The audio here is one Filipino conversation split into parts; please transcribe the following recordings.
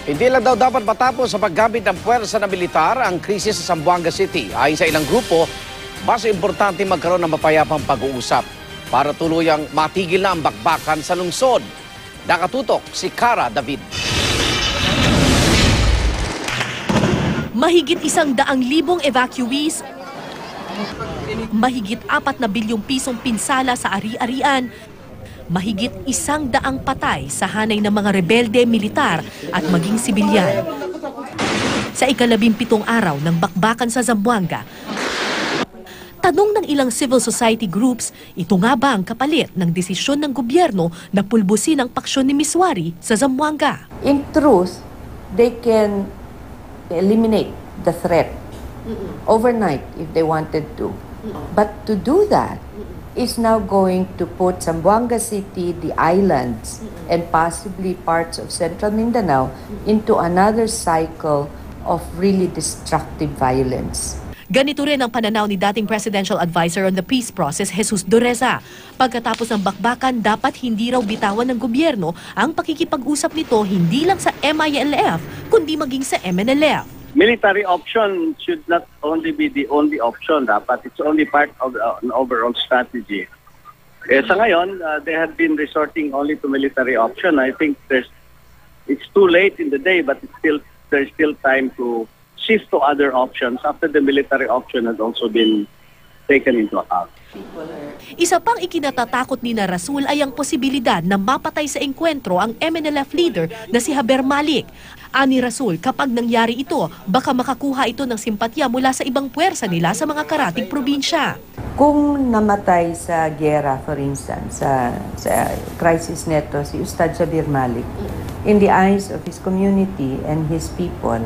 Hindi lang daw dapat matapos sa paggamit ng puwersa na militar ang krisis sa Zamboanga City. Ayon sa ilang grupo, mas importante magkaroon ng mapayapang pag-uusap para tuluyang matigil na ang bakbakan sa lungsod. Nakatutok si Cara David. Mahigit 100,000 evacuees, mahigit 4 na bilyong pisong pinsala sa ari-arian, mahigit 100 patay sa hanay ng mga rebelde, militar at maging sibilyan. Sa ika-17 araw ng bakbakan sa Zamboanga, tanong ng ilang civil society groups, ito nga ba ang kapalit ng desisyon ng gobyerno na pulbusin ang paksyon ni Miswari sa Zamboanga? In truth, they can eliminate the threat overnight if they wanted to. But to do that is now going to put Zamboanga City, the islands, and possibly parts of central Mindanao into another cycle of really destructive violence. Ganito rin ang pananaw ni dating Presidential Advisor on the Peace Process, Jesus Dureza. Pagkatapos ng bakbakan, dapat hindi raw bitawan ng gobyerno ang pakikipag-usap nito hindi lang sa MILF, kundi maging sa MNLF. Military option should not only be the only option. Dapat it's only part of an overall strategy. Sa ngayon, they have been resorting only to military option. I think it's too late in the day, but there's still time to shift to other options after the military option has also been taken into account. Isa pang ikinatatakot ni na Rasul ay ang posibilidad na mapatay sa engkwentro ang MNLF leader na si Haber Malik. Ani Rasul, kapag nangyari ito, baka makakuha ito ng simpatya mula sa ibang puwersa nila sa mga karating probinsya. Kung namatay sa gera, for instance, sa crisis neto si Ustad Haber Malik, in the eyes of his community and his people,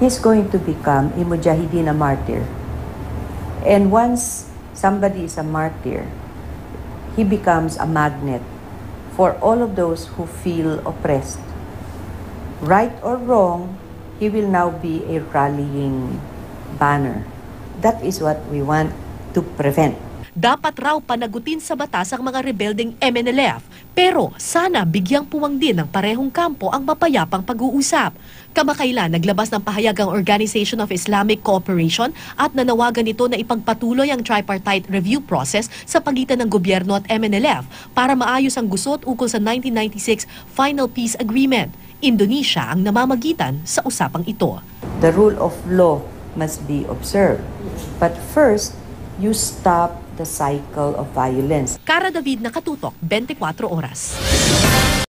he's going to become a mujahideen, a martyr. And once somebody is a martyr, he becomes a magnet for all of those who feel oppressed. Right or wrong, he will now be a rallying banner. That is what we want to prevent. Dapat raw panagutin sa batas ang mga rebeldeng MNLF, pero sana bigyang puwang din ng parehong kampo ang mapayapang pag-uusap. Kamakailan naglabas ng pahayag ang Organization of Islamic Cooperation at nanawagan ito na ipagpatuloy ang tripartite review process sa pagitan ng gobyerno at MNLF para maayos ang gusot ukol sa 1996 Final Peace Agreement. Indonesia ang namamagitan sa usapang ito. The rule of law must be observed. But first, you stop the cycle of violence. Cara David, Nakatutok, 24 Oras.